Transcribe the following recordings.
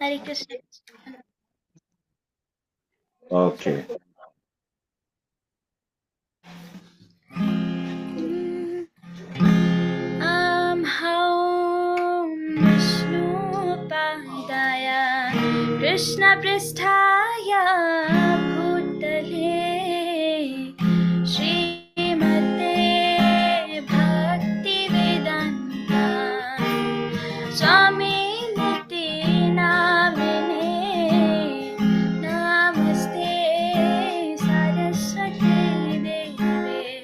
Hare Krishna. Okay. Vishnu Padaya Krishna Pristhaya Bhutale Srimate Bhakti Vedanta Swami Niti Namine Namaste Saraswati Deve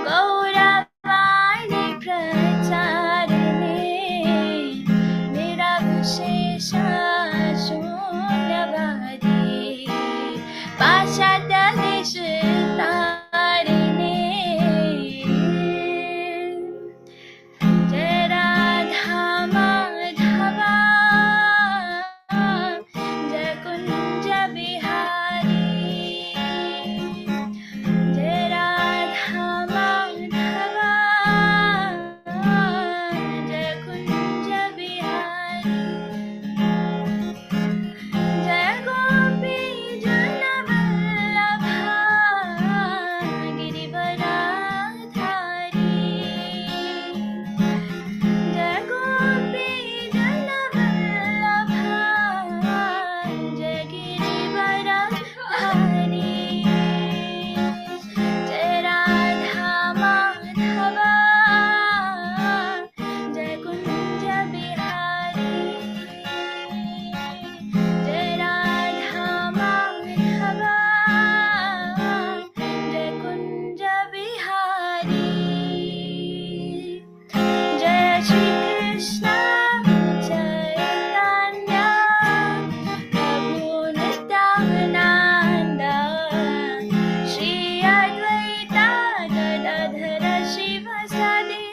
Gauravani Pracharine Nirabhishesha Shunyavadi Pashadadeshitarine Jai Radha Madhava Jai Kunja Bihari Jai Radha Madhava Jai Kunja Bihari Jai Gopi Jana Vallabha Girivaradhari Jai Gopi Jana Vallabha Jai Girivaradhari Jai Radha Madhava Jai Kunja Bihari Jai Radha Madhava Jai Kunja Bihari Jai Shri Krishna Chaitanya Prabhu Nityananda Shri Advaita Gadadhara Shivasadi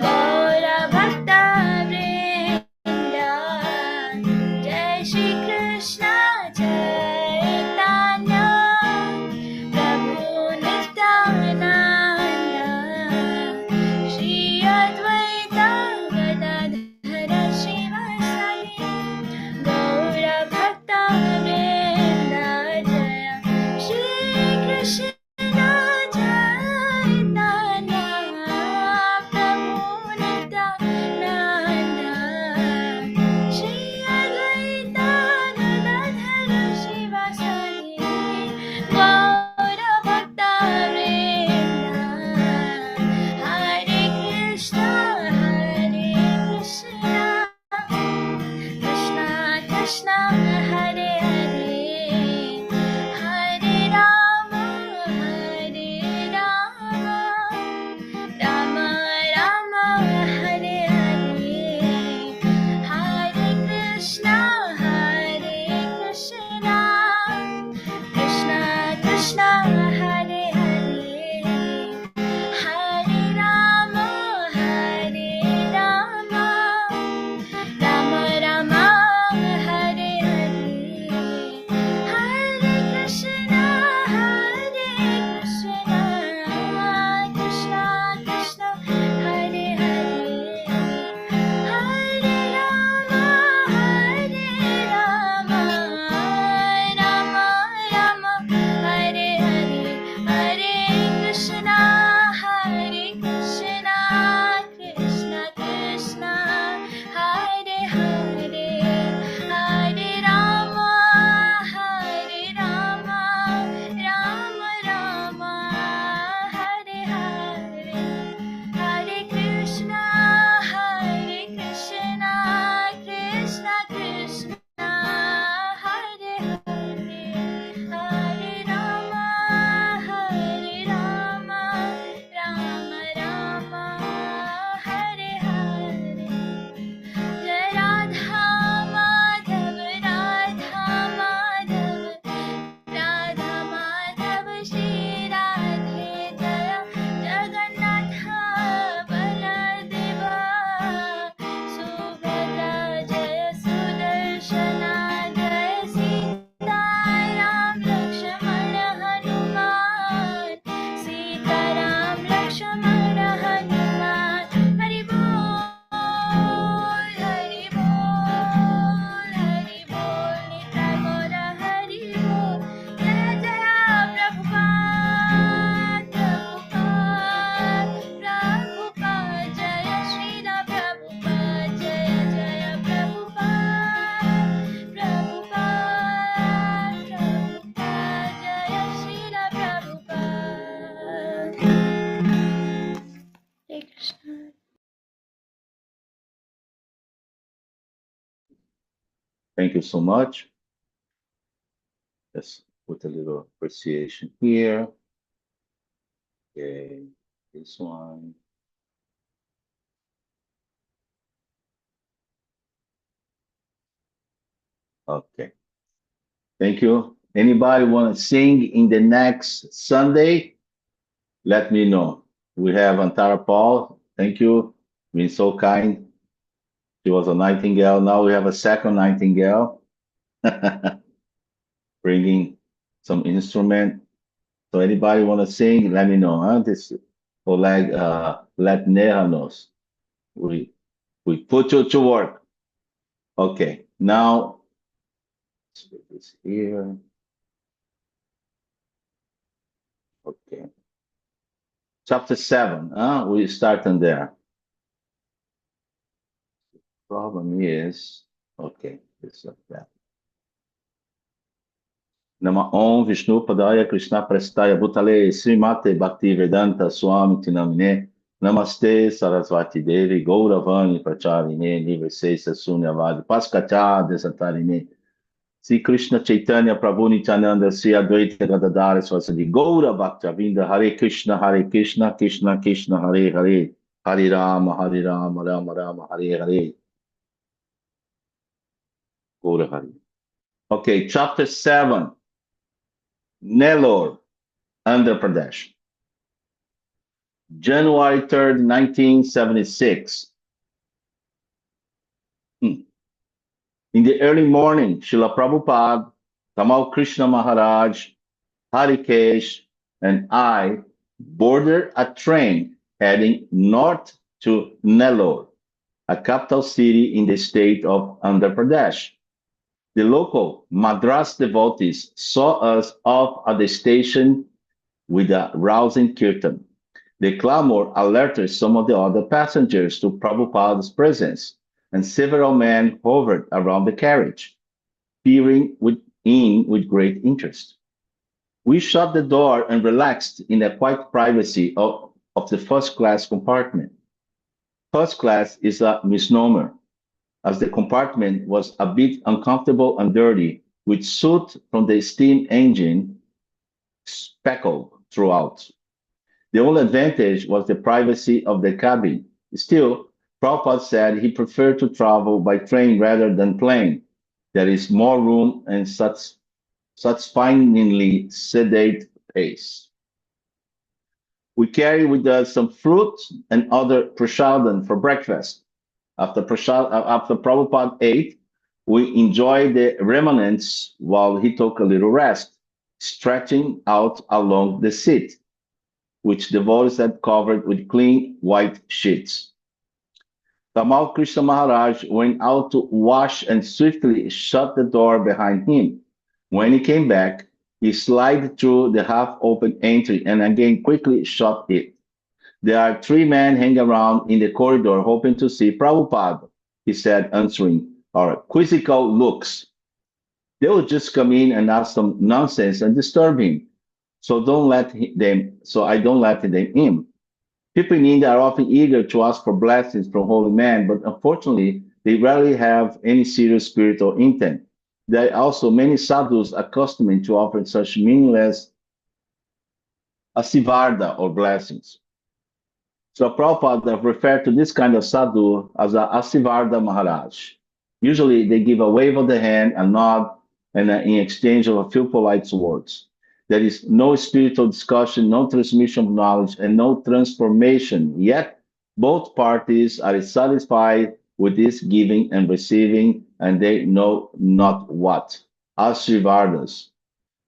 Gaura Bhakta Vrinda Jai Shri Krishna Chaitanya Prabhu Nityananda Shri Advaita Gadadhara Shivasadi Gaura Bhakta Vrinda Jaya Shri Krishna Chaitanya Prabhu Nityananda Shri Advaita Gadadhara Shivasadi Gaura Bhakta Vrinda Hare Krishna Krishna Krishna Hare Hare Hare Rama Rama Rama Hare Hare Hare Krishna Krishna Krishna Hare Hare Hare Rama Rama Rama Hare Hare Thank you so much. Let's put a little appreciation here. Okay, this one. Okay, thank you. Anybody want to sing in the next Sunday? Let me know. We have Antara Paul. Thank you. Been so kind. She was a nightingale. Now we have a second nightingale bringing some instrument. So anybody want to sing? Let me know. Huh? This Oleg Letnehanos. We put you to work. Okay. Now let's put this here. Okay. Chapter 7. We start on there. Problem is, okay, this is that. Nama Om Vishnu Padaya Krishna Prestaya Bhutale Srimate Bhakti Vedanta Swami Tinamine Namaste Sarasvati Devi Gauravani Pracharine Nivesesa Sunyavadi Paskacha Desatarine Sri Krishna Chaitanya Prabhu Nityananda Sri Advaita Gadadara Swasadi Gaura Bhakta Vinda Hare Krishna Krishna Krishna Hare Hare Hare Rama Rama Rama Hare Hare Gaura Hare. Okay, chapter 7. Nellore, Andhra Pradesh. January 3rd, 1976. In the early morning, Srila Prabhupada, Tamal Krishna Maharaj, Harikesh, and I boarded a train heading north to Nellore, a capital city in the state of Andhra Pradesh. The local Madras devotees saw us off at the station with a rousing kirtan. The clamor alerted some of the other passengers to Prabhupada's presence, and several men hovered around the carriage, peering in with great interest. We shut the door and relaxed in the quiet privacy of the first-class compartment. First class is a misnomer, as the compartment was a bit uncomfortable and dirty, with soot from the steam engine speckled throughout. The only advantage was the privacy of the cabin. Still, Prabhupada said he preferred to travel by train rather than plane. There is more room and such finely sedate pace. We carry with us some fruit and other prasadam for breakfast. After Prabhupada ate, we enjoyed the remnants while he took a little rest, stretching out along the seat, which devotees had covered with clean white sheets. Tamal Krishna Maharaj went out to wash and swiftly shut the door behind him. When he came back, he slid through the half-open entry and again quickly shut it. There are 3 men hanging around in the corridor hoping to see Prabhupada, he said, answering our quizzical looks. They will just come in and ask some nonsense and disturb him. So I don't let them in. People in India are often eager to ask for blessings from holy men, but unfortunately, they rarely have any serious spiritual intent. There are also many sadhus accustomed to offering such meaningless asivarda or blessings. So Prabhupada referred to this kind of sadhu as a asivarda Maharaj. Usually they give a wave of the hand, a nod, and in exchange of a few polite words. There is no spiritual discussion, no transmission of knowledge, and no transformation. Yet both parties are satisfied with this giving and receiving, and they know not what. Asivardas.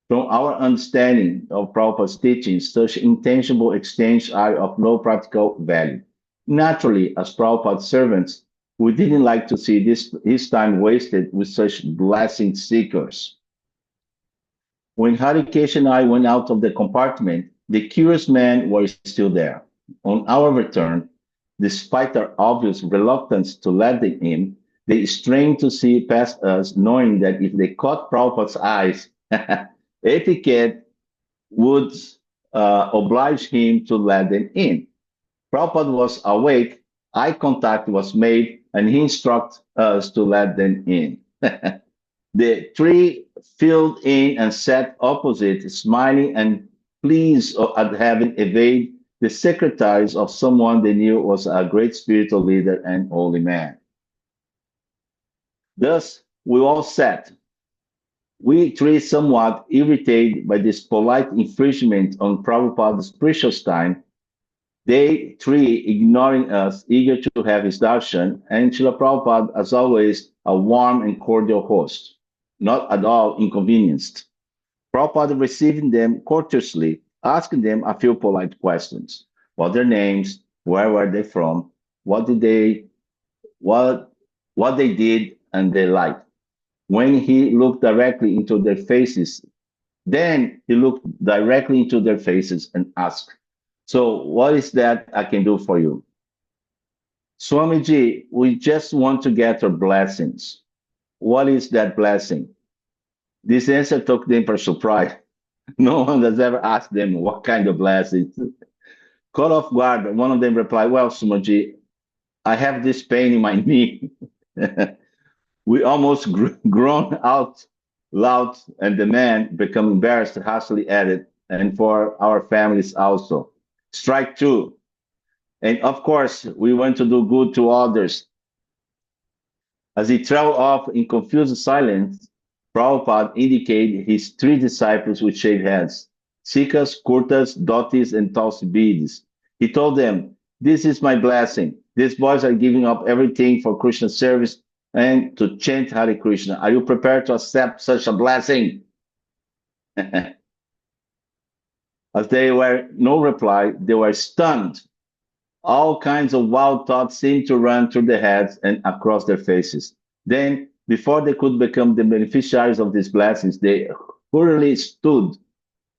From our understanding of Prabhupada's teachings, such intangible exchanges are of no practical value. Naturally, as Prabhupada's servants, we didn't like to see his time wasted with such blessing seekers. When Harikesh and I went out of the compartment, the curious men were still there. On our return, despite our obvious reluctance to let them in, they strained to see past us, knowing that if they caught Prabhupada's eyes, etiquette would oblige him to let them in. Prabhupada was awake, eye contact was made, and he instructed us to let them in. The three filled in and sat opposite, smiling and pleased at having evaded the secretaries of someone they knew was a great spiritual leader and holy man. Thus, we all sat, we three somewhat irritated by this polite infringement on Prabhupada's precious time, they three ignoring us, eager to have his darshan, and Srila Prabhupada, as always, a warm and cordial host, not at all inconvenienced. Prabhupada receiving them courteously, asking them a few polite questions. What their names, where were they from, what did they what they did and they liked. When he looked directly into their faces, then he looked directly into their faces and asked, so what is that I can do for you? Swamiji, we just want to get your blessings. What is that blessing? This answer took them by surprise. No one has ever asked them what kind of blessing. Caught off guard, one of them replied, well, Swamiji, I have this pain in my knee. We almost groaned out loud, and the man, becoming embarrassed, hastily added, and for our families also. Strike two. And of course, we want to do good to others. As he traveled off in confused silence, Prabhupada indicated his three disciples with shaved heads, Sikhas, Kurtas, Dhotis, and Tulsibids. He told them, this is my blessing. These boys are giving up everything for Krishna service and to chant Hare Krishna. Are you prepared to accept such a blessing? As they were no reply, they were stunned. All kinds of wild thoughts seemed to run through their heads and across their faces. Then, before they could become the beneficiaries of these blessings, they hurriedly stood.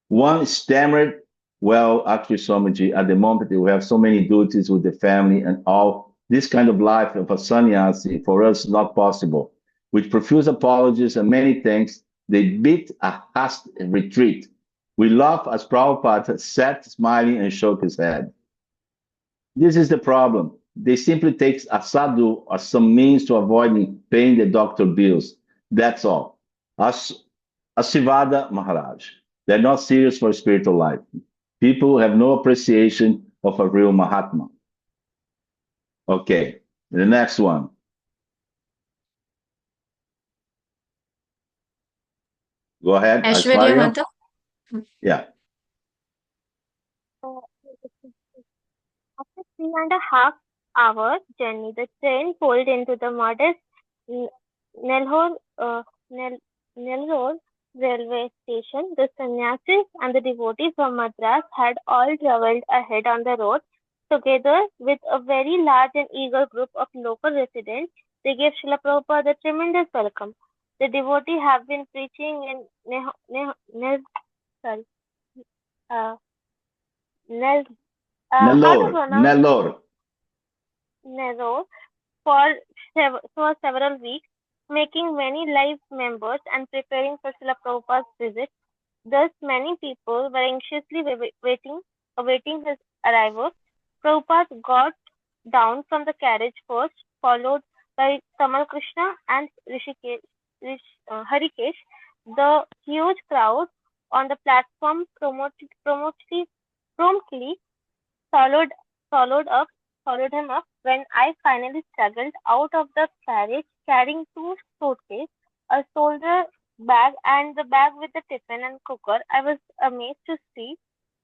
One stammered, well, actually, Swamiji, at the moment we have so many duties with the family and all, this kind of life of a sannyasi for us is not possible. With profuse apologies and many thanks, they beat a hasty retreat. We laughed as Prabhupada sat smiling and shook his head. This is the problem. They simply take a sadhu as some means to avoiding paying the doctor bills. That's all. As Asivada Maharaj. They're not serious for spiritual life. People have no appreciation of a real Mahatma. Okay, the next one. Go ahead, Aishwarya Aishwarya. Mata. Yeah. After 3.5 hours journey, the train pulled into the modest Nellore, Nellore railway station. The sannyasis and the devotees from Madras had all travelled ahead on the road. Together with a very large and eager group of local residents, they gave Srila Prabhupada a tremendous welcome. The devotees have been preaching in Nellore. Nellore for several weeks, making many live members and preparing for Srila Prabhupada's visit. Thus, many people were anxiously awaiting his arrival. Prabhupada got down from the carriage first, followed by Tamal Krishna and Harikesh. The huge crowd on the platform promptly followed him up. When I finally struggled out of the carriage carrying 2 suitcases, a shoulder bag and the bag with the tiffin and cooker, I was amazed to see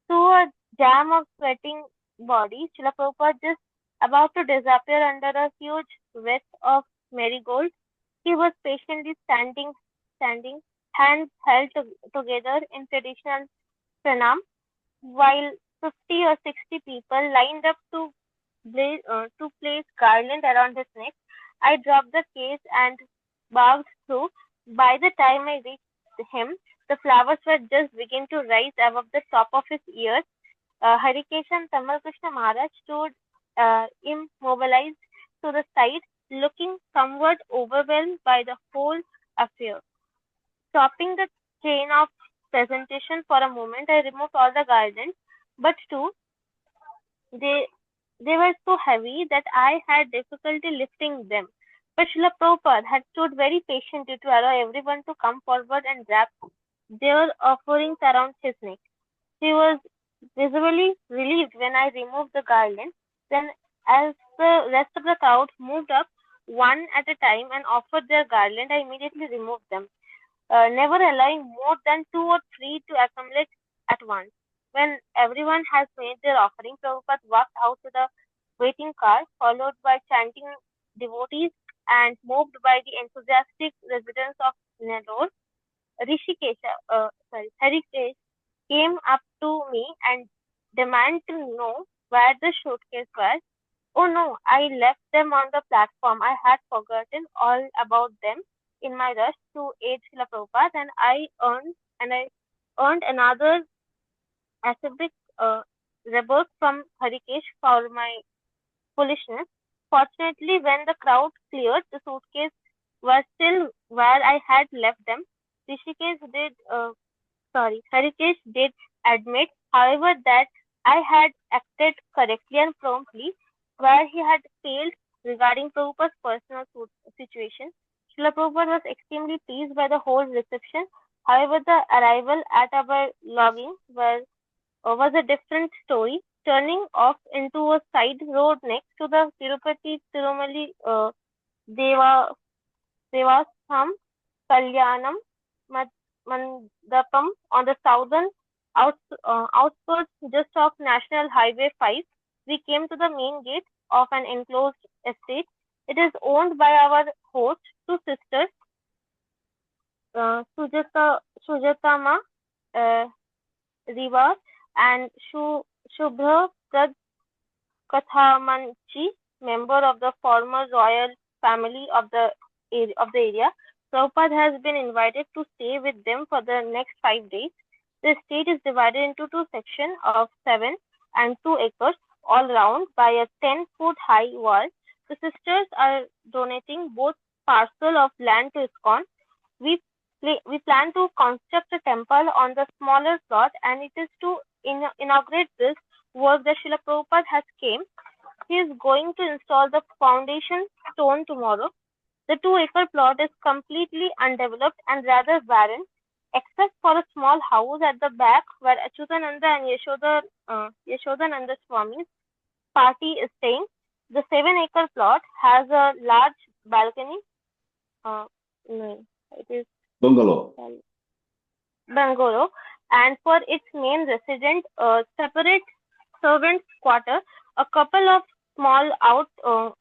through a jam of sweating bodies, Srila Prabhupada just about to disappear under a huge wreath of marigold. He was patiently standing, hands held together in traditional pranam, while 50 or 60 people lined up to place garland around his neck. I dropped the case and barged through. By the time I reached him, the flowers were just beginning to rise above the top of his ears. Harikesh and Tamal Krishna Maharaj stood immobilized to the side, looking somewhat overwhelmed by the whole affair. Stopping the chain of presentation for a moment, I removed all the garlands, but too, they were so heavy that I had difficulty lifting them. But Srila Prabhupada had stood very patiently to allow everyone to come forward and wrap their offerings around his neck. He was visibly relieved when I removed the garland. Then, as the rest of the crowd moved up one at a time and offered their garland, I immediately removed them, never allowing more than 2 or 3 to accumulate at once. When everyone has made their offering, Prabhupada walked out to the waiting car, followed by chanting devotees and moved by the enthusiastic residents of Nellore. Harikesh came up to me and demanded to know where the suitcase was. Oh no, I left them on the platform. I had forgotten all about them in my rush to aid Srila Prabhupada, and I earned another acidic rebuke from Harikesh for my foolishness. Fortunately, when the crowd cleared, the suitcase was still where I had left them. Harikesh did admit, however, that I had acted correctly and promptly, where he had failed regarding Prabhupada's personal situation. Srila Prabhupada was extremely pleased by the whole reception. However, the arrival at our lodging was a different story. Turning off into a side road next to the Tirupati Tirumali Deva Devastham Kalyanam Mandapam on the southern outskirts just off National Highway 5, we came to the main gate of an enclosed estate. It is owned by our host, two sisters, Sujatama Riva and Shubha Kathamanchi, member of the former royal family of the area. Prabhupada has been invited to stay with them for the next 5 days. The estate is divided into 2 sections of 7 and 2 acres all round by a 10-foot high wall. The sisters are donating both parcel of land to ISKCON. We plan to construct a temple on the smaller plot, and it is to inaugurate this work that Srila Prabhupada has came. He is going to install the foundation stone tomorrow. The 2-acre plot is completely undeveloped and rather barren, except for a small house at the back where Achyutananda and Yashodananda Swami's party is staying. The 7-acre plot has a large balcony. It is Bungalow. And for its main resident, a separate servants' quarter, a couple of small out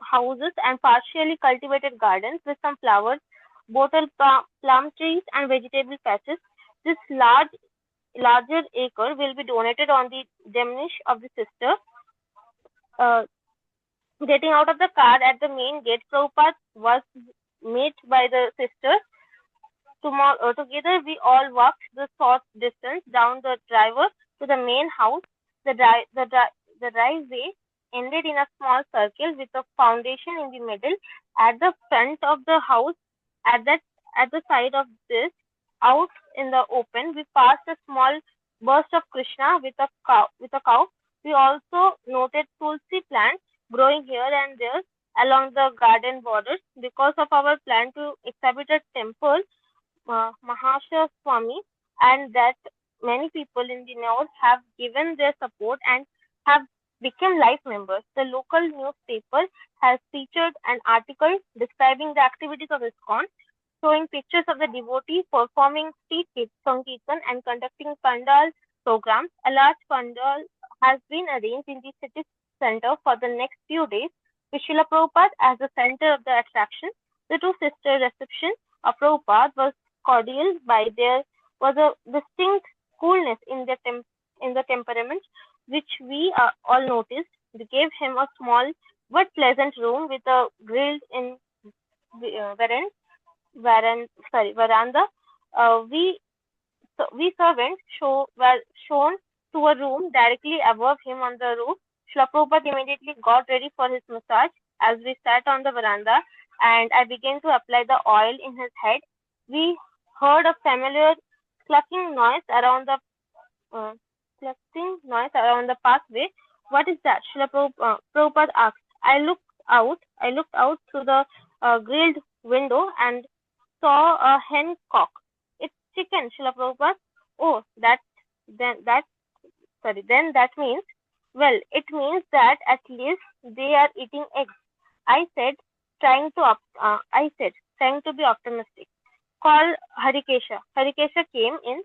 houses, and partially cultivated gardens with some flowers, bottle plum trees, and vegetable patches. This larger acre will be donated on the demnish of the sister. Getting out of the car at the main gate, Prabhupada was met by the sisters. Together, we all walked the short distance down the driveway to the main house. The driveway ended in a small circle with a foundation in the middle. At the front of the house, at the side of this, out in the open, we passed a small burst of Krishna with a cow. We also noted tulsi plants growing here and there along the garden borders. Because of our plan to establish a temple, Mahasha Swami, and that many people in the north have given their support and have become life members. The local newspaper has featured an article describing the activities of ISKCON, showing pictures of the devotees performing street sankirtan and conducting pandal programs. A large pandal has been arranged in the city center for the next few days, with Srila Prabhupada as the center of the attraction. The two sister reception of Prabhupada was cordial, but there was a distinct coolness in the temperament, which we all noticed. We gave him a small but pleasant room with a grilled-in veranda. We servants were shown to a room directly above him on the roof. Srila Prabhupada immediately got ready for his massage as we sat on the veranda, and I began to apply the oil in his head. We heard a familiar clucking noise around the pathway. What is that? Srila Prabhupada asked. I looked out through the grilled window and saw a hen cock. It's chicken, Srila Prabhupada. Oh, then that means, well, it means that at least they are eating eggs. I said, trying to be optimistic. Call Harikesha. Harikesha came in,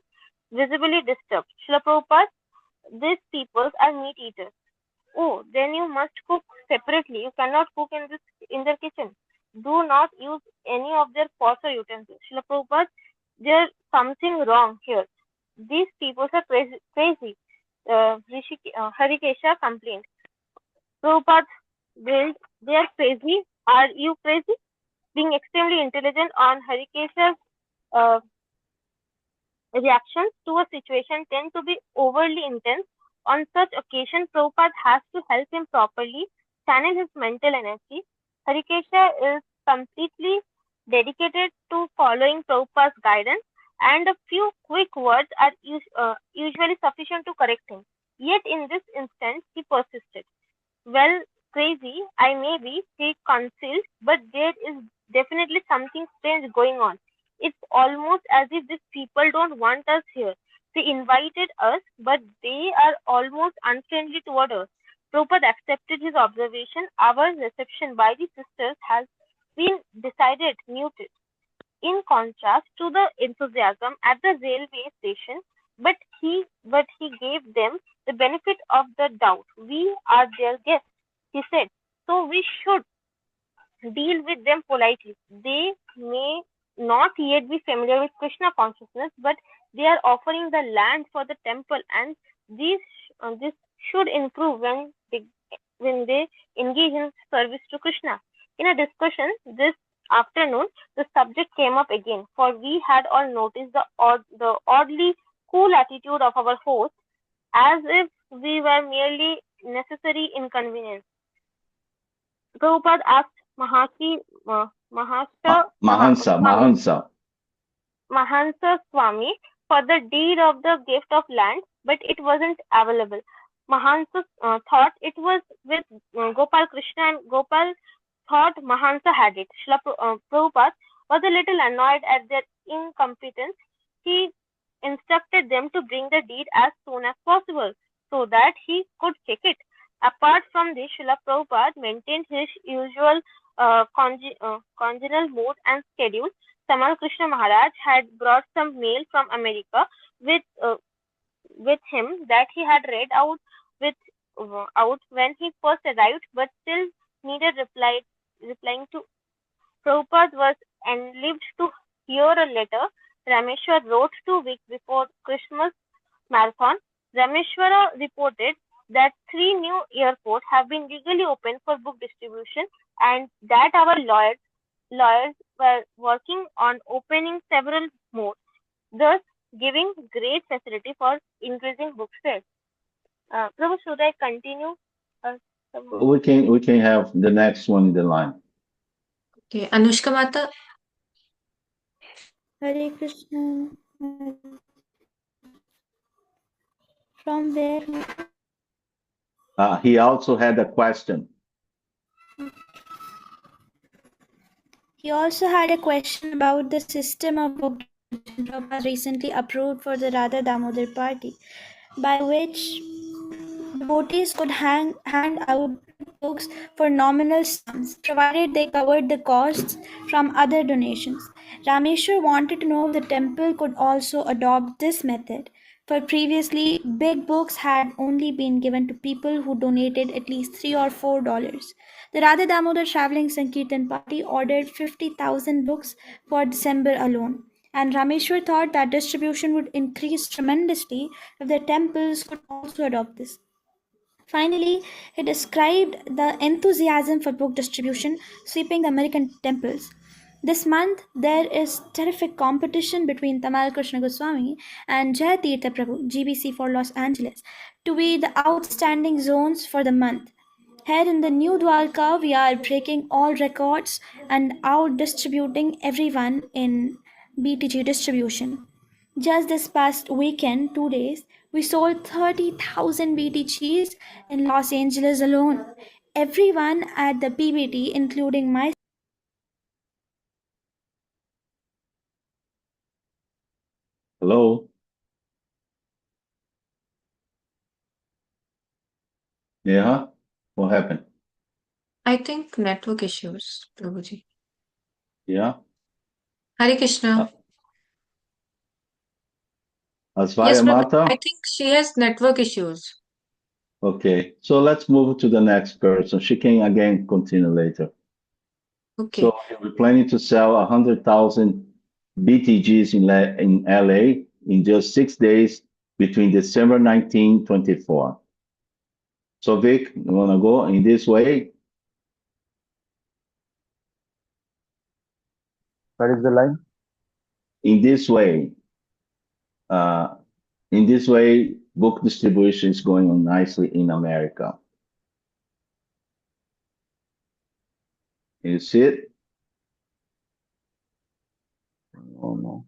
visibly disturbed. Srila Prabhupada, these peoples are meat eaters. Oh, then you must cook separately. You cannot cook in their kitchen. Do not use any of their pots or utensils. Srila Prabhupada, there's something wrong here. These people are crazy. Harikesha complained. Prabhupada grilled, they are crazy. Are you crazy? Being extremely intelligent on Harikesha's reactions to a situation tend to be overly intense. On such occasion, Prabhupada has to help him properly channel his mental energy. Harikesha is completely dedicated to following Prabhupada's guidance, and a few quick words are usually sufficient to correct him. Yet in this instance, he persisted. Well, crazy I may be, he concealed, but there is definitely something strange going on. It's almost as if these people don't want us here. They invited us, but they are almost unfriendly toward us. Prabhupada accepted his observation. Our reception by the sisters has been decided muted, in contrast to the enthusiasm at the railway station, but he gave them the benefit of the doubt. We are their guests, he said, so we should deal with them politely. They may not yet be familiar with Krishna consciousness, but they are offering the land for the temple, and this should improve when they engage in service to Krishna. In a discussion this afternoon, the subject came up again, for we had all noticed the oddly cool attitude of our host, as if we were merely necessary inconvenience. Prabhupada asked Mahansa Swami for the deed of the gift of land, but it wasn't available. Mahansa thought it was with Gopal Krishna, and Gopal thought Mahansa had it. Srila Prabhupada was a little annoyed at their incompetence. He instructed them to bring the deed as soon as possible so that he could check it. Apart from this, Srila Prabhupada maintained his usual congenial mood and schedule. Tamal Krishna Maharaj had brought some mail from America with him that he had read out when he first arrived, but still needed replying to. Prabhupada was enlivened to hear a letter Rameshwar wrote 2 weeks before Christmas marathon. Rameshwara reported that 3 new airports have been legally opened for book distribution, and that our lawyers were working on opening several more, thus giving great facility for increasing book sales. Prabhu, should I continue? We can have the next one in the line. Okay, Anushka Mata. Hare Krishna. From where? He also had a question. He also had a question about the system of book distribution Prabhupada recently approved for the Radha Damodar party, by which devotees could hand out books for nominal sums, provided they covered the costs from other donations. Rameshwar wanted to know if the temple could also adopt this method, for previously big books had only been given to people who donated at least $3 or $4. The Radha Damodar Traveling Sankirtan Party ordered 50,000 books for December alone, and Rameshwar thought that distribution would increase tremendously if the temples could also adopt this. Finally, he described the enthusiasm for book distribution sweeping the American temples. This month, there is terrific competition between Tamal Krishna Goswami and Jai Tirtha Prabhu, GBC for Los Angeles, to be the outstanding zones for the month. Here in the New Dwarka, we are breaking all records and out-distributing everyone in BTG distribution. Just this past weekend, 2 days, we sold 30,000 BTGs in Los Angeles alone. Everyone at the PBT, including myself, Hello? Yeah? What happened? I think network issues, Prabhuji. Yeah? Hare Krishna. Yes, Prabhuji. Mata? I think she has network issues. Okay, so let's move to the next person. She can again continue later. Okay. So we're planning to sell 100,000 BTGs in LA in just 6 days between December 19, 24. So Vic, you want to go in this way? Where is the line? In this way. In this way, book distribution is going on nicely in America. You see it? Oh no.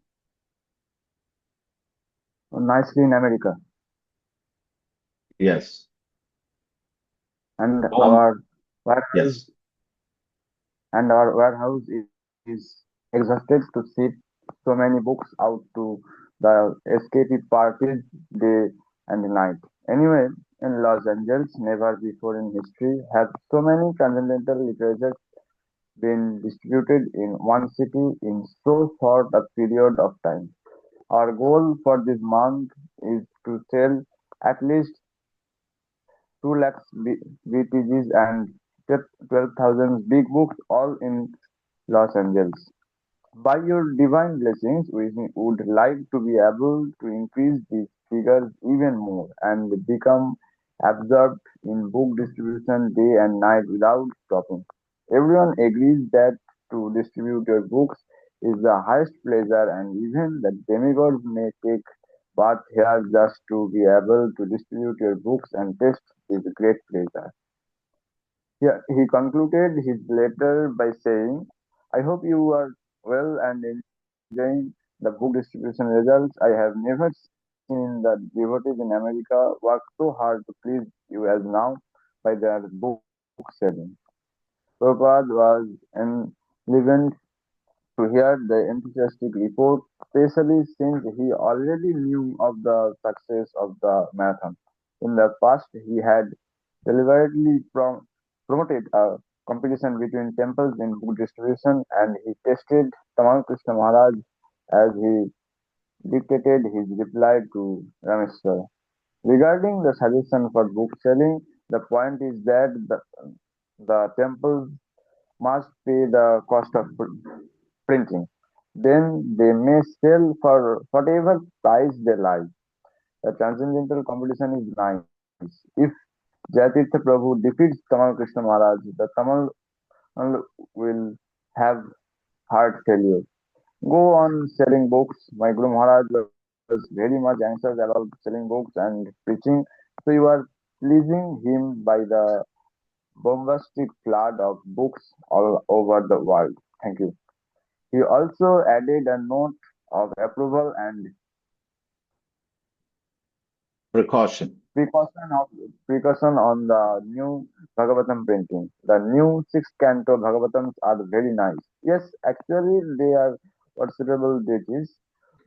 Oh, nicely in America. Yes. And Go on. our warehouse Yes. is exhausted to ship so many books out to the escapee parties day and night. Anyway, in Los Angeles, never before in history have so many transcendental literature been distributed in one city in so short a period of time. Our goal for this month is to sell at least 2 lakhs BTGs and 12,000 big books all in Los Angeles. By your divine blessings, we would like to be able to increase these figures even more and become absorbed in book distribution day and night without stopping. Everyone agrees that to distribute your books is the highest pleasure, and even the demigods may take bath here just to be able to distribute your books and taste this great pleasure. He concluded his letter by saying, I hope you are well and enjoying the book distribution results. I have never seen the devotees in America work so hard to please you as now by their book selling. Prabhupada was enlivened to hear the enthusiastic report, especially since he already knew of the success of the marathon. In the past, he had deliberately promoted a competition between temples in book distribution, and he tested Tamal Krishna Maharaj as he dictated his reply to Rameshwar. Regarding the suggestion for book selling, the point is that the temples must pay the cost of printing. Then they may sell for whatever price they like. The transcendental competition is nice. If Jayatirtha Prabhu defeats Tamal Krishna Maharaj, the Tamal will have heart failure. Go on selling books. My Guru Maharaj was very much anxious about selling books and preaching, so you are pleasing him by the bombastic flood of books all over the world. Thank you. He also added a note of approval and Precaution. precaution on the new Bhagavatam printing. The new sixth canto Bhagavatams are very nice. Yes, actually they are worshipable deities.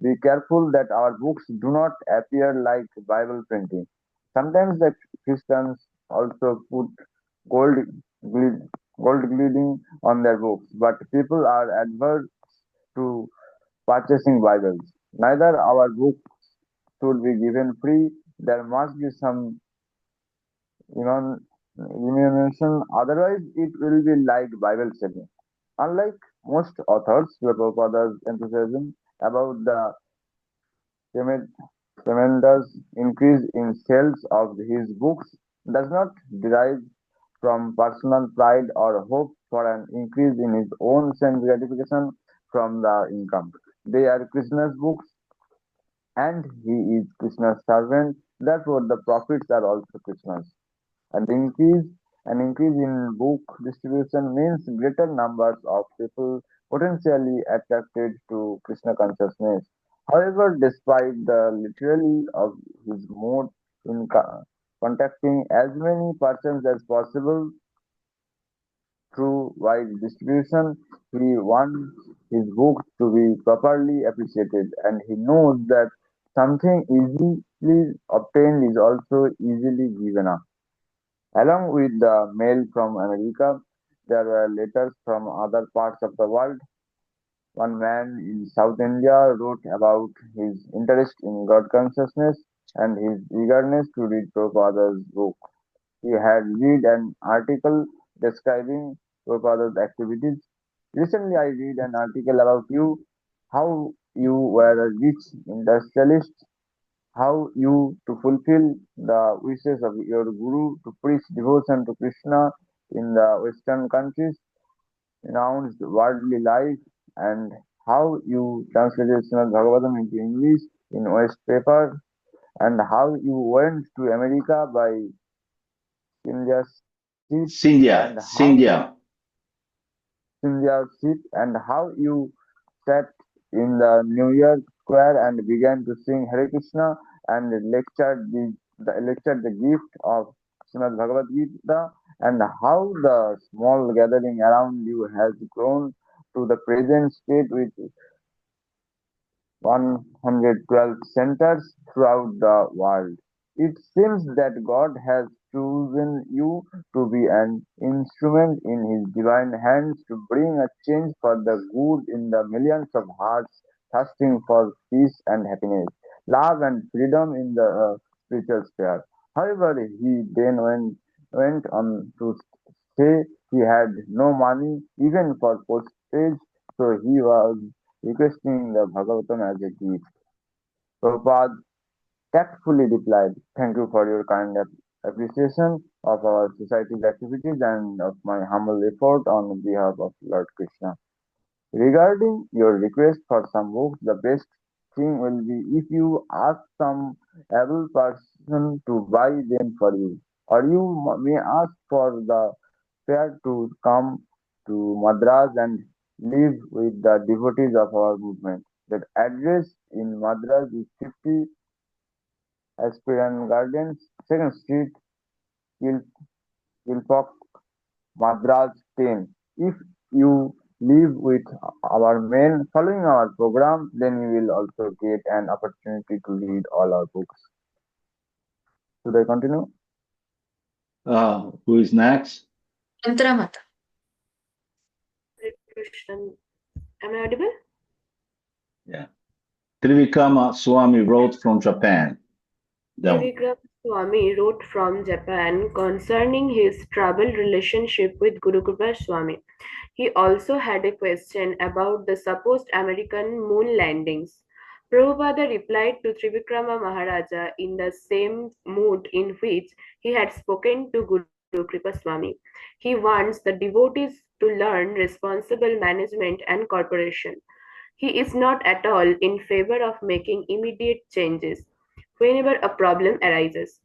Be careful that our books do not appear like Bible printing. Sometimes the Christians also put gold gleed, gold gleeding on their books, but people are adverse to purchasing Bibles. Neither our books should be given free. There must be some remun- remuneration, otherwise it will be like Bible selling. Unlike most authors, Prabhupada's enthusiasm about the tremendous tremendous increase in sales of his books does not derive from personal pride or hope for an increase in his own sense gratification from the income. They are Krishna's books and he is Krishna's servant, therefore the profits are also Krishna's. An increase an increase in book distribution means greater numbers of people potentially attracted to Krishna consciousness. However, despite the literally of his mode in contacting as many persons as possible, through wide distribution. He wants his books to be properly appreciated, and he knows that something easily obtained is also easily given up. Along with the mail from America, there were letters from other parts of the world. One man in South India wrote about his interest in God consciousness and his eagerness to read Prabhupada's book. He had read an article describing Prabhupada's activities. Recently, I read an article about you, how you were a rich industrialist, how you, to fulfill the wishes of your guru to preach devotion to Krishna in the Western countries, renounced worldly life, and how you translated Srimad Bhagavatam into English in West paper, and how you went to America by India ship, and how Scindia. India ship, and how you sat in the New York Square and began to sing Hare Krishna and lectured the gift of Srimad Bhagavad Gita, and how the small gathering around you has grown to the present state with 112 centers throughout the world. It seems that God has chosen you to be an instrument in His divine hands to bring a change for the good in the millions of hearts thirsting for peace and happiness, love and freedom in the spiritual sphere. However, he then went on to say he had no money even for postage, so he was requesting the Bhagavatam as a gift. Prabhupada tactfully replied, "Thank you for your kind appreciation of our society's activities and of my humble effort on behalf of Lord Krishna. Regarding your request for some books, the best thing will be if you ask some able person to buy them for you, or you may ask for the fair to come to Madras and live with the devotees of our movement. The address in Madras is 50 Aspiran Gardens, 2nd Street, Kilpauk, Madras 10. If you live with our mail following our program, then you will also get an opportunity to read all our books." Should I continue? Who is next? Mata. Krishna. Am I audible? Yeah. Trivikrama Swami wrote from Japan. Trivikrama Swami wrote from Japan concerning his troubled relationship with Guru Kripa Swami. He also had a question about the supposed American moon landings. Prabhupada replied to Trivikrama Maharaja in the same mood in which he had spoken to Guru Kripa Swami. He wants the devotees to learn responsible management and cooperation. He is not at all in favor of making immediate changes whenever a problem arises.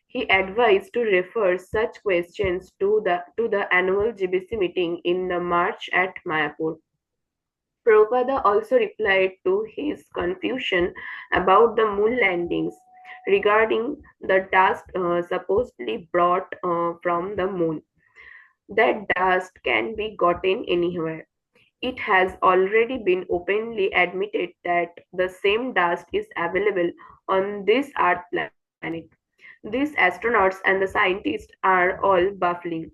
He advised to refer such questions to the annual GBC meeting in the March at Mayapur. Prabhupada also replied to his confusion about the moon landings regarding the dust supposedly brought from the moon. That dust can be gotten anywhere. It has already been openly admitted that the same dust is available on this Earth planet. These astronauts and the scientists are all baffling.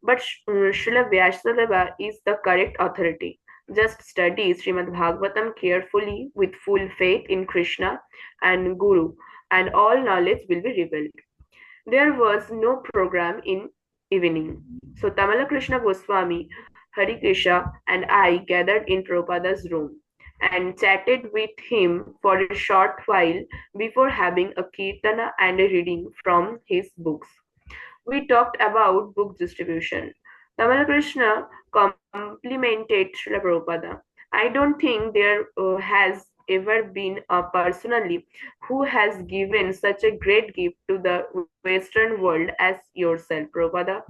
But Srila Vyasadeva is the correct authority. Just study Srimad Bhagavatam carefully with full faith in Krishna and Guru, and all knowledge will be revealed. There was no program in evening. So Tamala Krishna Goswami, Hari Krishna, and I gathered in Prabhupada's room and chatted with him for a short while before having a kirtana and a reading from his books. We talked about book distribution. Tamala Krishna complimented Srila Prabhupada. I don't think there has ever been a personally who has given such a great gift to the Western world as yourself, Prabhupada.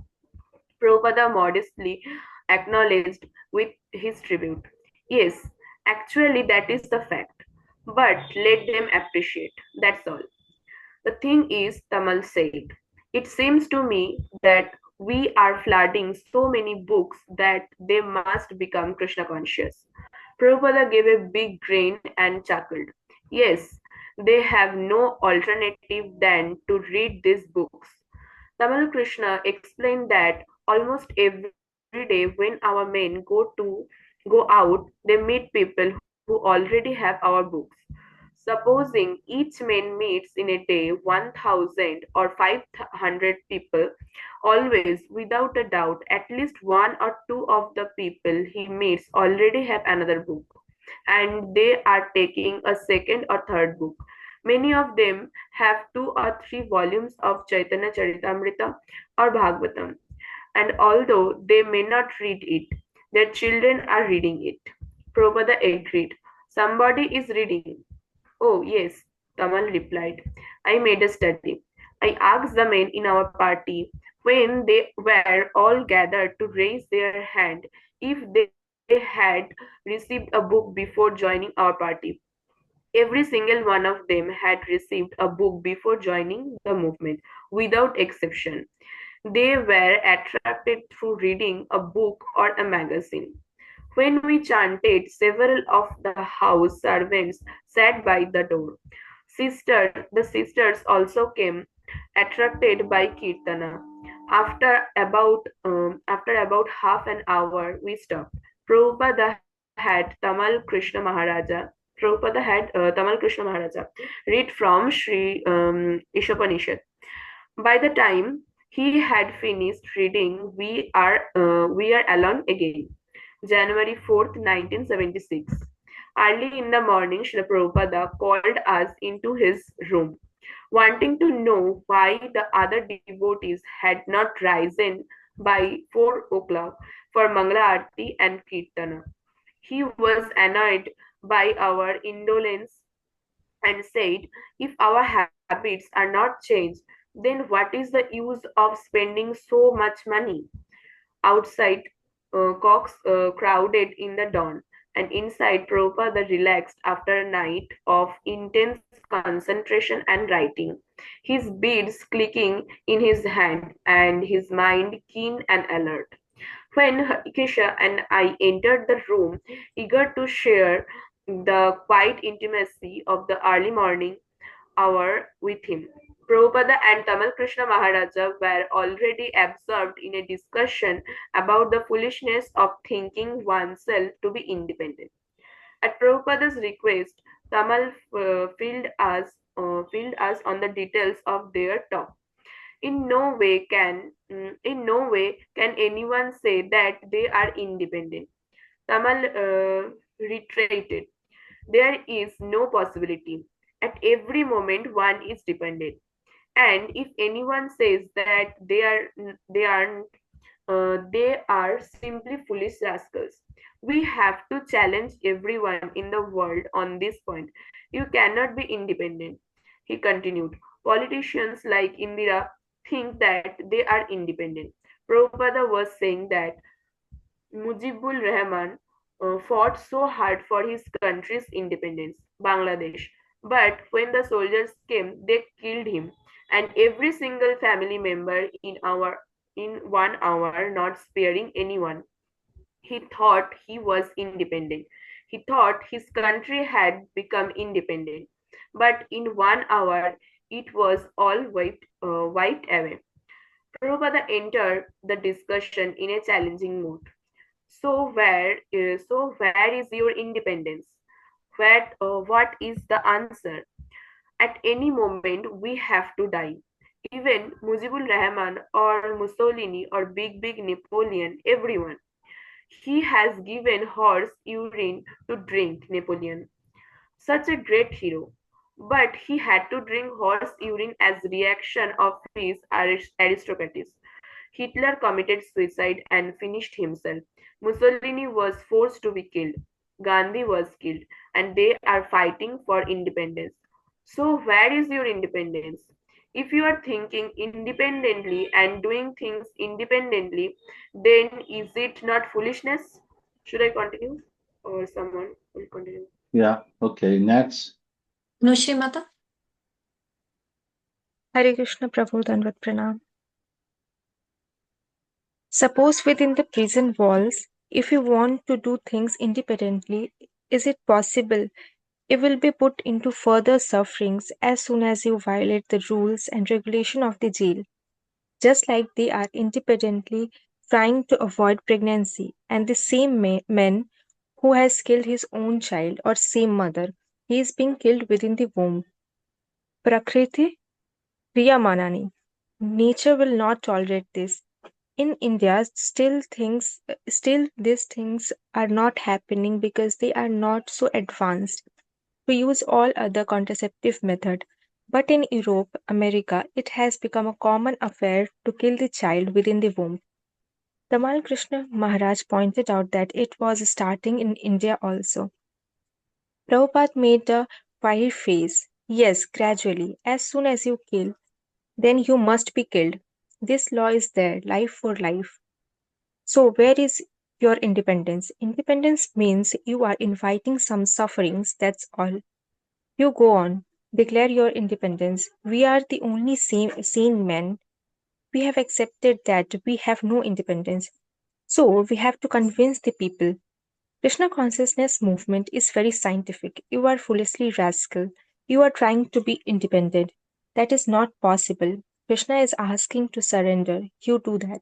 Prabhupada modestly acknowledged with his tribute. Yes, actually, that is the fact. But let them appreciate. That's all. The thing is, Tamal said, it seems to me that we are flooding so many books that they must become Krishna conscious. Prabhupada gave a big grin and chuckled. Yes, they have no alternative than to read these books. Tamal Krishna explained that almost every day when our men go out, they meet people who already have our books. Supposing each man meets in a day 1,000 or 500 people, always, without a doubt, at least one or two of the people he meets already have another book, and they are taking a second or third book. Many of them have 2 or 3 volumes of Chaitanya Charitamrita or Bhagavatam, and although they may not read it, their children are reading it. Prabhupada agreed. Somebody is reading. Oh, yes, Tamal replied. I made a study. I asked the men in our party when they were all gathered to raise their hand if they had received a book before joining our party. Every single one of them had received a book before joining the movement, without exception. They were attracted through reading a book or a magazine. When we chanted, several of the house servants sat by the door. The sisters also came, attracted by Kirtana. After about half an hour, we stopped. Prabhupada had Tamal Krishna Maharaja. Read from Sri Ishopanishad. By the time he had finished reading, we are alone again. January 4th, 1976. Early in the morning, Srila Prabhupada called us into his room, wanting to know why the other devotees had not risen by 4 o'clock for Mangala Aarti and Kirtana. He was annoyed by our indolence and said, if our habits are not changed, then what is the use of spending so much money? Outside, cocks crowded in the dawn, and inside, Prabhupada relaxed after a night of intense concentration and writing, his beads clicking in his hand and his mind keen and alert. When Kisha and I entered the room, eager to share the quiet intimacy of the early morning hour with him, Prabhupada and Tamal Krishna Maharaja were already absorbed in a discussion about the foolishness of thinking oneself to be independent. At Prabhupada's request, Tamal filled us on the details of their talk. In no way can anyone say that they are independent. Tamal reiterated, there is no possibility. At every moment, one is dependent. And if anyone says that they are simply foolish rascals. We have to challenge everyone in the world on this point. You cannot be independent. He continued. Politicians like Indira think that they are independent. Prabhupada was saying that Mujibur Rahman fought so hard for his country's independence, Bangladesh. But when the soldiers came, they killed him, and every single family member in 1 hour, not sparing anyone. He thought he was independent. He thought his country had become independent. But in 1 hour, it was all wiped away. Prabhupada entered the discussion in a challenging mood. So where is your independence? What is the answer? At any moment, we have to die. Even Mujibur Rahman or Mussolini or Big Napoleon, everyone. He has given horse urine to drink, Napoleon. Such a great hero. But he had to drink horse urine as reaction of his aristocracy. Hitler committed suicide and finished himself. Mussolini was forced to be killed. Gandhi was killed, and they are fighting for independence. So, where is your independence? If you are thinking independently and doing things independently, then is it not foolishness? Should I continue? Or someone will continue? Yeah. Okay. Next. Nushri Mata? Hare Krishna Prabhu Dandavat Pranam. Suppose within the prison walls, if you want to do things independently, is it possible? It will be put into further sufferings as soon as you violate the rules and regulation of the jail, just like they are independently trying to avoid pregnancy. And the same man who has killed his own child or same mother, he is being killed within the womb. Prakriti Priyamanani. Nature will not tolerate this. In India, still these things are not happening because they are not so advanced to use all other contraceptive method. But in Europe, America, it has become a common affair to kill the child within the womb. Tamal Krishna Maharaj pointed out that it was starting in India also. Prabhupada made a wry face. Yes, gradually. As soon as you kill, then you must be killed. This law is there, life for life. So, where is your independence? Independence means you are inviting some sufferings, that's all. You go on, declare your independence. We are the only sane men. We have accepted that we have no independence. So, we have to convince the people. Krishna consciousness movement is very scientific. You are foolishly rascal. You are trying to be independent. That is not possible. Krishna is asking to surrender. You do that.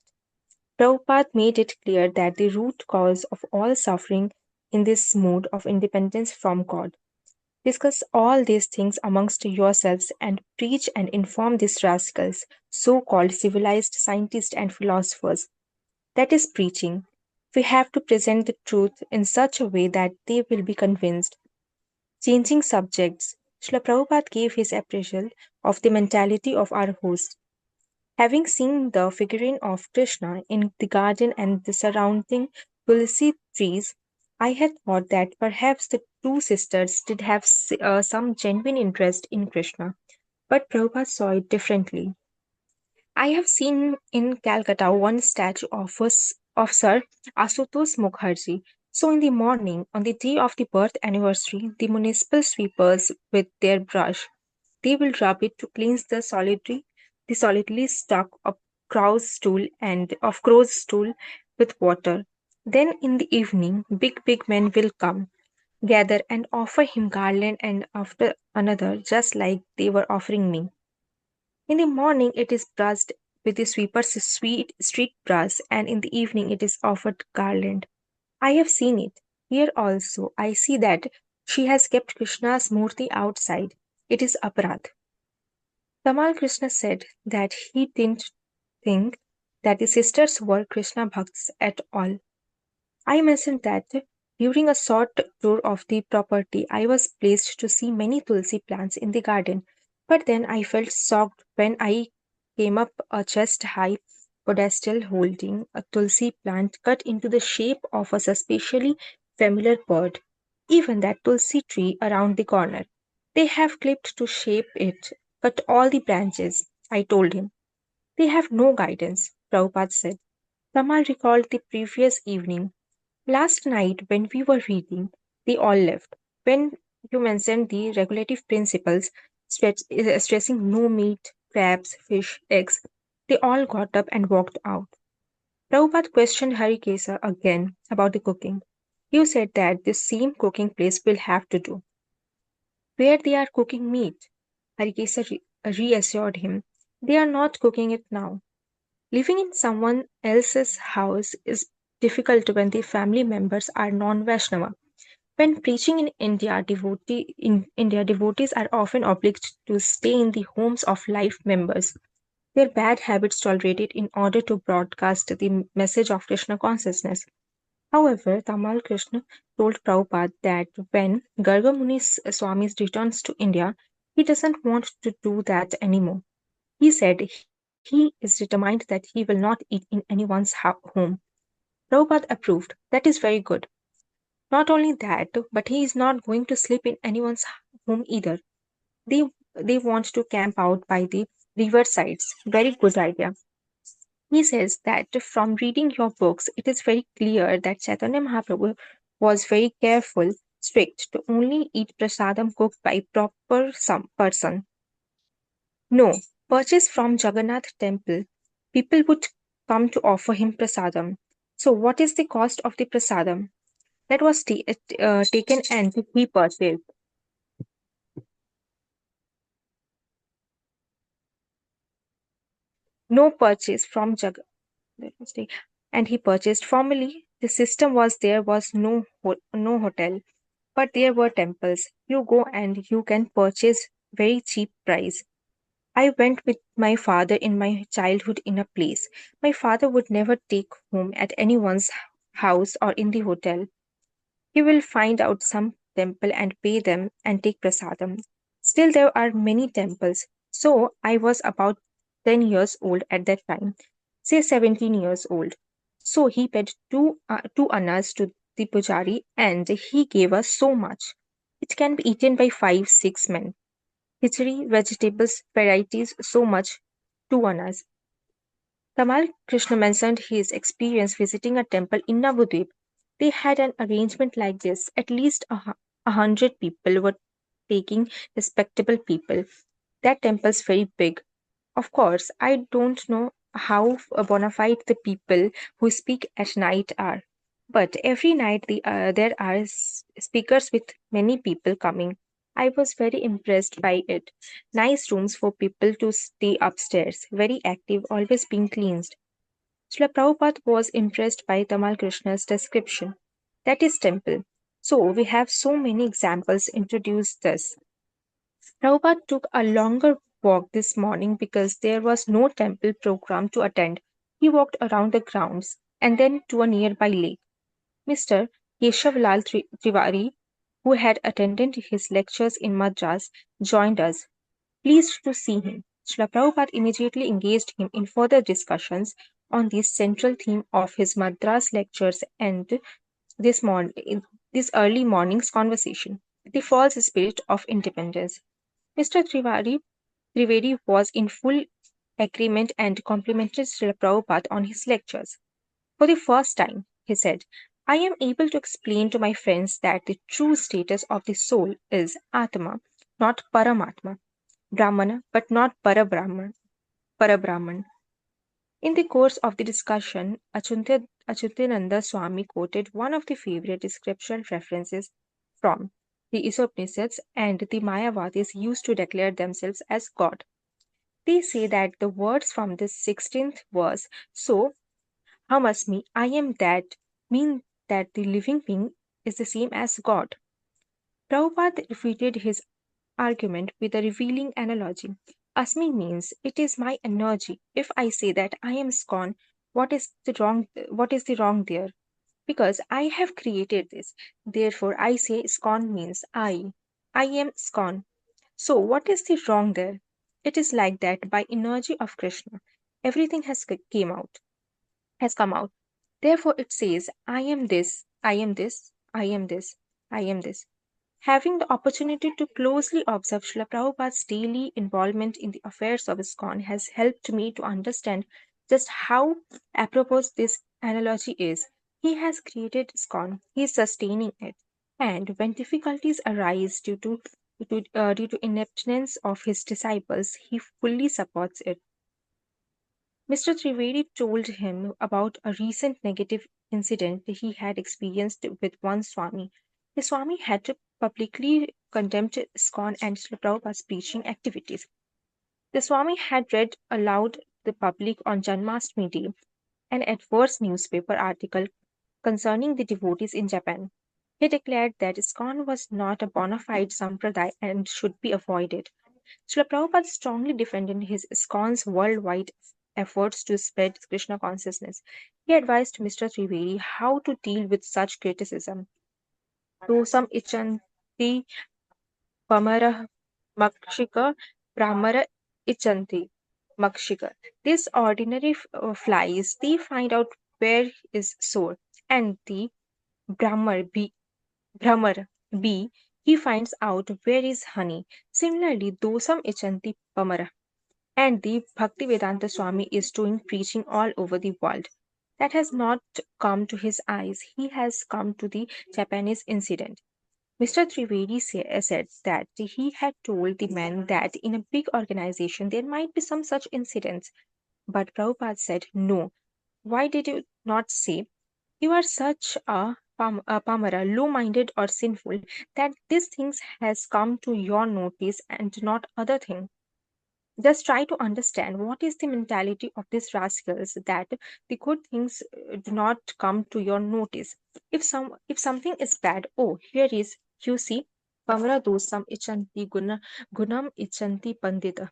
Prabhupada made it clear that the root cause of all suffering in this mode of independence from God. Discuss all these things amongst yourselves and preach and inform these rascals, so called civilized scientists and philosophers. That is preaching. We have to present the truth in such a way that they will be convinced. Changing subjects. Srila Prabhupada gave his appraisal of the mentality of our host. Having seen the figurine of Krishna in the garden and the surrounding tulsi trees, I had thought that perhaps the two sisters did have some genuine interest in Krishna, but Prabhupada saw it differently. I have seen in Calcutta one statue of Sir Asutosh Mukherjee. So in the morning, on the day of the birth anniversary, the municipal sweepers with their brush, they will rub it to cleanse the solidly stuck of crow's stool with water. Then in the evening, big men will come, gather and offer him garland and after another, just like they were offering me. In the morning, it is brushed with the sweeper's sweet street brush, and in the evening, it is offered garland. I have seen it. Here also, I see that she has kept Krishna's murti outside. It is aparadh. Tamal Krishna said that he didn't think that the sisters were Krishna bhakts at all. I mentioned that during a short tour of the property, I was pleased to see many tulsi plants in the garden, but then I felt shocked when I came up a chest high pedestal holding a tulsi plant cut into the shape of a suspiciously familiar bird. Even that tulsi tree around the corner. They have clipped to shape it, cut all the branches, I told him. They have no guidance, Prabhupada said. Tamal recalled the previous evening. Last night, when we were reading, they all left. When you mentioned the regulative principles, stressing no meat, crabs, fish, eggs, they all got up and walked out. Prabhupada questioned Harikesa again about the cooking. You said that the same cooking place will have to do. Where they are cooking meat, Harikesa reassured him. They are not cooking it now. Living in someone else's house is difficult when the family members are non-Vaishnava. When preaching in India, devotees are often obliged to stay in the homes of life members, their bad habits tolerated in order to broadcast the message of Krishna consciousness. However, Tamal Krishna told Prabhupada that when Garga Muni Swami returns to India, he doesn't want to do that anymore. He said he is determined that he will not eat in anyone's home. Prabhupada approved. That is very good. Not only that, but he is not going to sleep in anyone's home either. They they want to camp out by the river sides. Very good idea. He says that from reading your books, it is very clear that Chaitanya Mahaprabhu was very careful, strict to only eat prasadam cooked by proper some person. No, purchased from Jagannath temple. People would come to offer him prasadam. So, what is the cost of the prasadam? That was taken and he purchased. No purchase from Jag. That was and he purchased. Formerly, the system was there was no hotel, but there were temples. You go and you can purchase very cheap price. I went with my father in my childhood in a place. My father would never take home at anyone's house or in the hotel. He will find out some temple and pay them and take prasadam. Still, there are many temples. So, I was about 10 years old at that time, say 17 years old. So, he paid two annas to the pujari and he gave us so much. It can be eaten by 5, 6 men. Khichdi, vegetables, varieties, so much, 2 annas. Tamal Krishna mentioned his experience visiting a temple in Navadvip. They had an arrangement like this. At least 100 people were taking respectable people. That temple's very big. Of course, I don't know how bona fide the people who speak at night are. But every night there are speakers with many people coming. I was very impressed by it. Nice rooms for people to stay upstairs, very active, always being cleansed. Srila Prabhupada was impressed by Tamal Krishna's description. That is temple. So we have so many examples introduced thus. Prabhupada took a longer walk this morning because there was no temple program to attend. He walked around the grounds and then to a nearby lake. Mr. Keshav Tiwari, who had attended his lectures in Madras, joined us. Pleased to see him, Srila Prabhupada immediately engaged him in further discussions on the central theme of his Madras lectures and this early morning's conversation, the false spirit of independence. Mr. Trivedi was in full agreement and complimented Srila Prabhupada on his lectures. For the first time, he said, I am able to explain to my friends that the true status of the soul is Atma, not Paramatma, Brahmana, but not Parabrahman. In the course of the discussion, Achyutananda Swami quoted one of the favorite scriptural references from the Upanishads, and the Mayavadis used to declare themselves as God. They say that the words from the 16th verse, so Hamasmi, I am that, mean that the living being is the same as God. Prabhupada refuted his argument with a revealing analogy. Asmi means it is my energy. If I say that I am scorn, what is the wrong there? Because I have created this. Therefore I say scorn means I. I am scorn. So what is the wrong there? It is like that by energy of Krishna. Everything has come out. Therefore it says, I am this, I am this, I am this, I am this. Having the opportunity to closely observe Srila Prabhupada's daily involvement in the affairs of ISKCON has helped me to understand just how apropos this analogy is. He has created ISKCON, he is sustaining it, and when difficulties arise due to ineptness of his disciples, he fully supports it. Mr. Trivedi told him about a recent negative incident he had experienced with one Swami. The Swami had publicly condemned ISKCON and Srila Prabhupada's preaching activities. The Swami had read aloud the public on Janmashtami Day an adverse newspaper article concerning the devotees in Japan. He declared that ISKCON was not a bona fide sampradaya and should be avoided. Srila Prabhupada strongly defended his ISKCON's worldwide efforts to spread Krishna consciousness. He advised Mr. Trivedi how to deal with such criticism. Dosam ichanti pamara makshika brahmara ichanti makshika. These ordinary flies, they find out where is sore, and the Brahmar bee, he finds out where is honey. Similarly, dosam ichanti pamara. And the Bhaktivedanta Swami is doing preaching all over the world. That has not come to his eyes. He has come to the Japanese incident. Mr. Trivedi said that he had told the man that in a big organization there might be some such incidents. But Prabhupada said, no, Why did you not say, you are such a pamara, low-minded or sinful, that this thing has come to your notice and not other thing? Just try to understand what is the mentality of these rascals, that the good things do not come to your notice. If something is bad, oh, here is, you see, pamara dosam ichanti gunam ichanti pandita.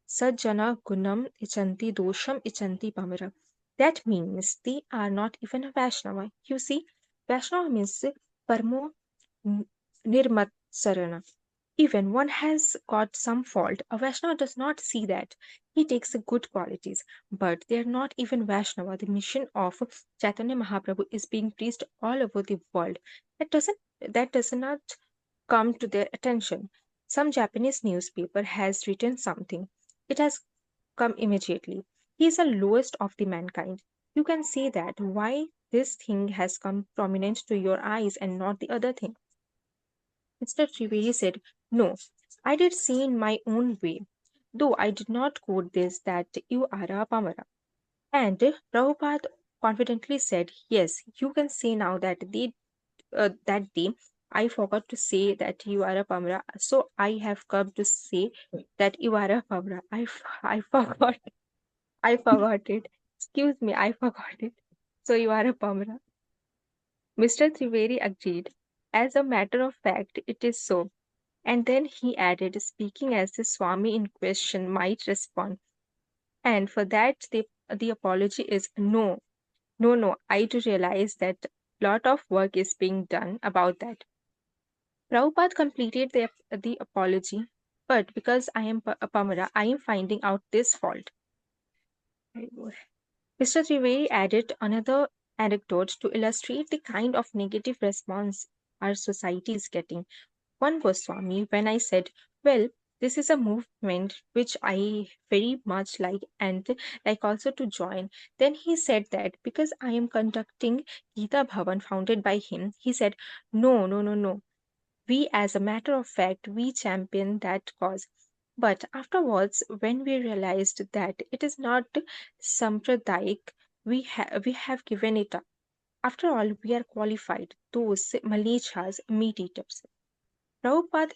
Sajjana gunam ichanti dosham ichanti pamara. That means they are not even a Vaishnava. You see, Vaishnava means parmo nirmatsarana. Even one has got some fault, a Vaishnava does not see that. He takes the good qualities, but they are not even Vaishnava. The mission of Chaitanya Mahaprabhu is being preached all over the world. That does not come to their attention. Some Japanese newspaper has written something. It has come immediately. He is the lowest of the mankind. You can say that why this thing has come prominent to your eyes and not the other thing. Mr. Trivedi said, no, I did see in my own way, though I did not quote this, that you are a Pamara. And Prabhupada confidently said, yes, you can say now that day I forgot to say that you are a Pamara, so I have come to say that you are a Pamara. I forgot. I forgot it. Excuse me, I forgot it. So you are a Pamara. Mr. Trivedi agreed. As a matter of fact, it is so. And then he added, speaking as the Swami in question might respond. And for that, the apology is no, no, no. I do realize that lot of work is being done about that. Prabhupada completed the apology, but because I am a Pamara, I am finding out this fault. Mr. Trivedi added another anecdote to illustrate the kind of negative response our society is getting. One Goswami, when I said, well, this is a movement which I very much like and like also to join, then he said that because I am conducting Gita Bhavan founded by him, he said, no, no, no, no. We, as a matter of fact, we champion that cause. But afterwards, when we realized that it is not Sampradayic, we have given it up. After all, we are qualified, those Malechas, meat eaters. Prabhupada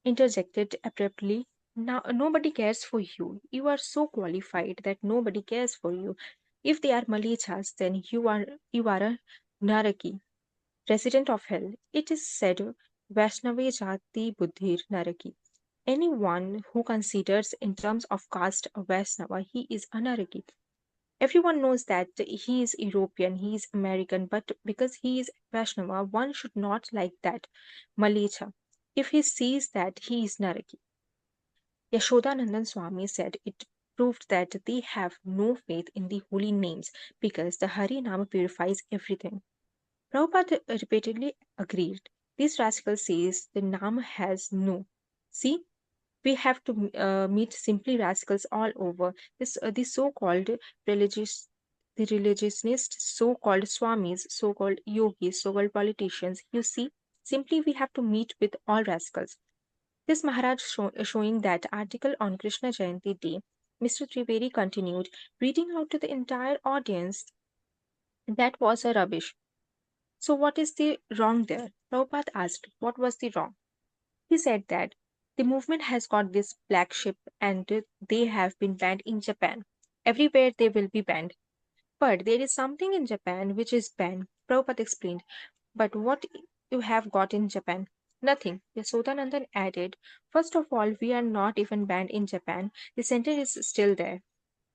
interjected abruptly. Now, nobody cares for you. You are so qualified that nobody cares for you. If they are Malichas, then you are a Naraki, resident of hell. It is said, Vaishnava Jati Buddhir Naraki. Anyone who considers in terms of caste a Vaishnava, he is a Naraki. Everyone knows that he is European, he is American, but because he is Vaishnava, one should not like that Malicha if he sees that he is Naraki. Yashodanandan Swami said it proved that they have no faith in the holy names because the Hari Nama purifies everything. Prabhupada repeatedly agreed. This rascal says the Nama has no. See, we have to meet simply rascals all over. The so-called religious, the religionists, so-called swamis, so-called yogis, so-called politicians. You see, simply we have to meet with all rascals. This Maharaj showing that article on Krishna Jayanti day, Mr. Trivedi continued, reading out to the entire audience, that was a rubbish. So what is the wrong there? Prabhupada asked, what was the wrong? He said that the movement has got this black sheep and they have been banned in Japan. Everywhere they will be banned. But there is something in Japan which is banned. Prabhupada explained. But what you have got in Japan? Nothing. Yasodanandan added, first of all, we are not even banned in Japan. The center is still there.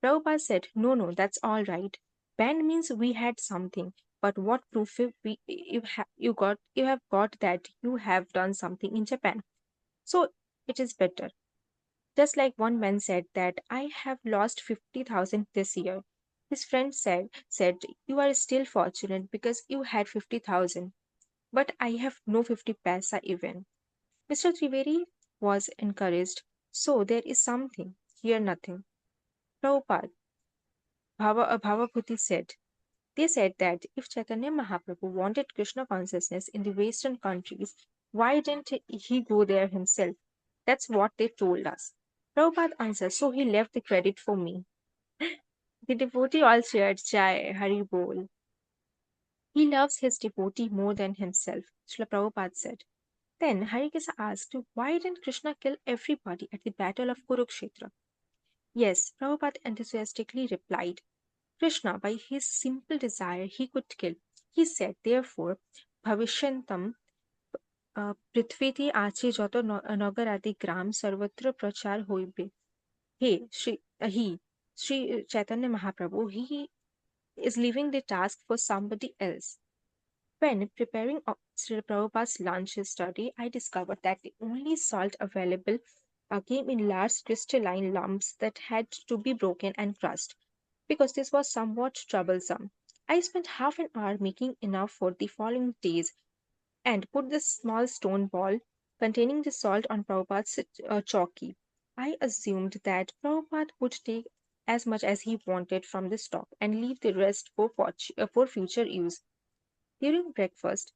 Prabhupada said, no, no, that's all right. Banned means we had something. But what proof you have got that you have done something in Japan? So it is better. Just like one man said that I have lost 50,000 this year. His friend said you are still fortunate because you had 50,000, but I have no 50 paisa even. Mr. Trivedi was encouraged. So there is something, here nothing. Prabhupada, Bhavabhuti said, they said that if Chaitanya Mahaprabhu wanted Krishna consciousness in the Western countries, why didn't he go there himself? That's what they told us. Prabhupada answered, so he left the credit for me. The devotee all cheered, Jai, Hari Bol. He loves his devotee more than himself, Srila Prabhupada said. Then Harikesa asked, why didn't Krishna kill everybody at the battle of Kurukshetra? Yes, Prabhupada enthusiastically replied. Krishna, by his simple desire, he could kill. He said, therefore, Bhavishyantam পৃথিবীতে আছে যত নগরাদি গ্রাম সর্বত্র প্রচার হইবে he Sri Chaitanya Mahaprabhu, he is leaving the task for somebody else. When preparing Srila Prabhupada's lunch study, I discovered that the only salt available came in large crystalline lumps that had to be broken and crushed. Because this was somewhat troublesome, I spent half an hour making enough for the following days and put the small stone ball containing the salt on Prabhupada's chowki. I assumed that Prabhupada would take as much as he wanted from the stock and leave the rest for future use. During breakfast,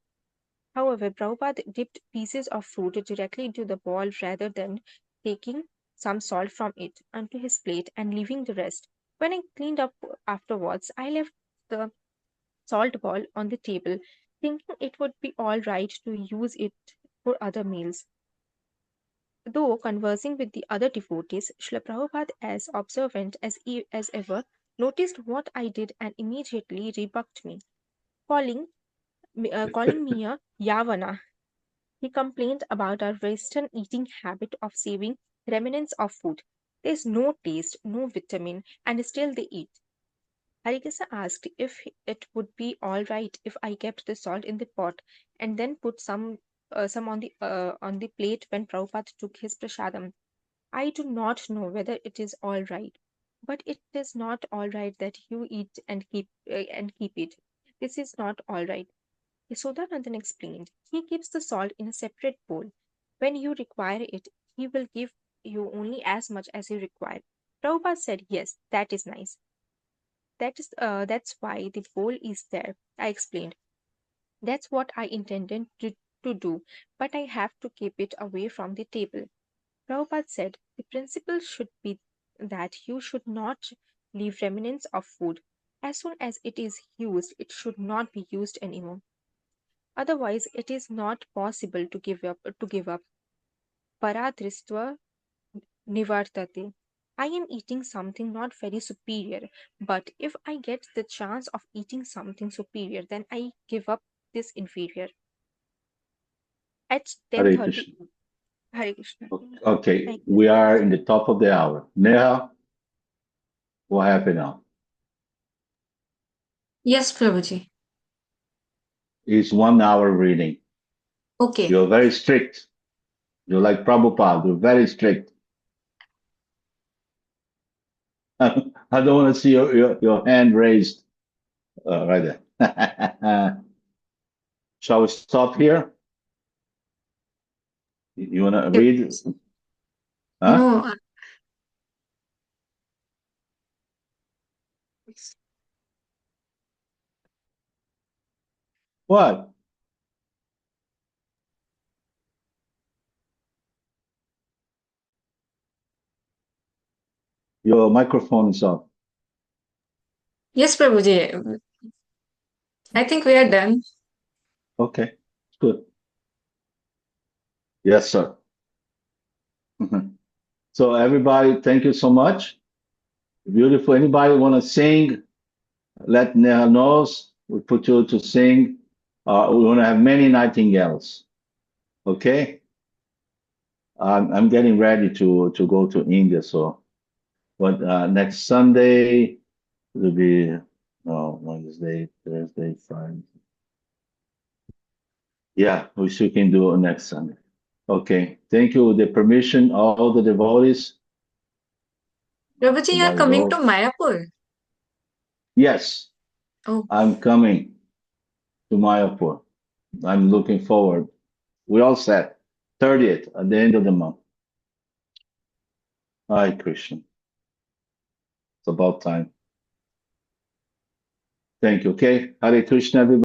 however, Prabhupada dipped pieces of fruit directly into the ball rather than taking some salt from it onto his plate and leaving the rest. When I cleaned up afterwards, I left the salt ball on the table, thinking it would be all right to use it for other meals. Though conversing with the other devotees, Srila Prabhupada, as observant as ever, noticed what I did and immediately rebuked me, calling me a Yavana. He complained about our Western eating habit of saving remnants of food. There's no taste, no vitamin, and still they eat. Harikesa asked if it would be all right if I kept the salt in the pot and then put some on the plate when Prabhupada took his prasadam. I do not know whether it is all right, but it is not all right that you eat and keep it. This is not all right. Yasodanandan explained. He keeps the salt in a separate bowl. When you require it, he will give you only as much as you require. Prabhupada said, yes, that is nice. That's why the bowl is there, I explained. That's what I intended to do, but I have to keep it away from the table. Prabhupada said, the principle should be that you should not leave remnants of food. As soon as it is used, it should not be used anymore. Otherwise, it is not possible to give up. Paradristva nivartate. I am eating something not very superior, but if I get the chance of eating something superior, then I give up this inferior. At Hare 10:30, Krishna. Hare Krishna. Okay, Thank you. we are in the top of the hour. Neha, what happened now? Yes, Prabhuji. It's 1 hour reading. Okay. You're very strict. You're like Prabhupada. You're very strict. I don't want to see your hand raised right there. Shall we stop here? You want to read? Huh? No, What? Your microphone is off. yes, Prabhuji. I think we are done. Okay, good. Yes, sir. So everybody, thank you so much. Beautiful. Anybody want to sing? Let Neha knows. We put you to sing. We want to have many nightingales. Okay. I'm getting ready to go to India. So, but next Sunday will be Wednesday, Thursday, Friday. Yeah, we still can do it next Sunday. Okay. Thank you. The permission, all the devotees. Prabhuji, you are Somebody coming go. to Mayapur. Yes, Oh, I'm coming to Mayapur. I'm looking forward. We all set. 30th at the end of the month. Hare Krishna. It's about time. Thank you. Okay. Hare Krishna, everybody.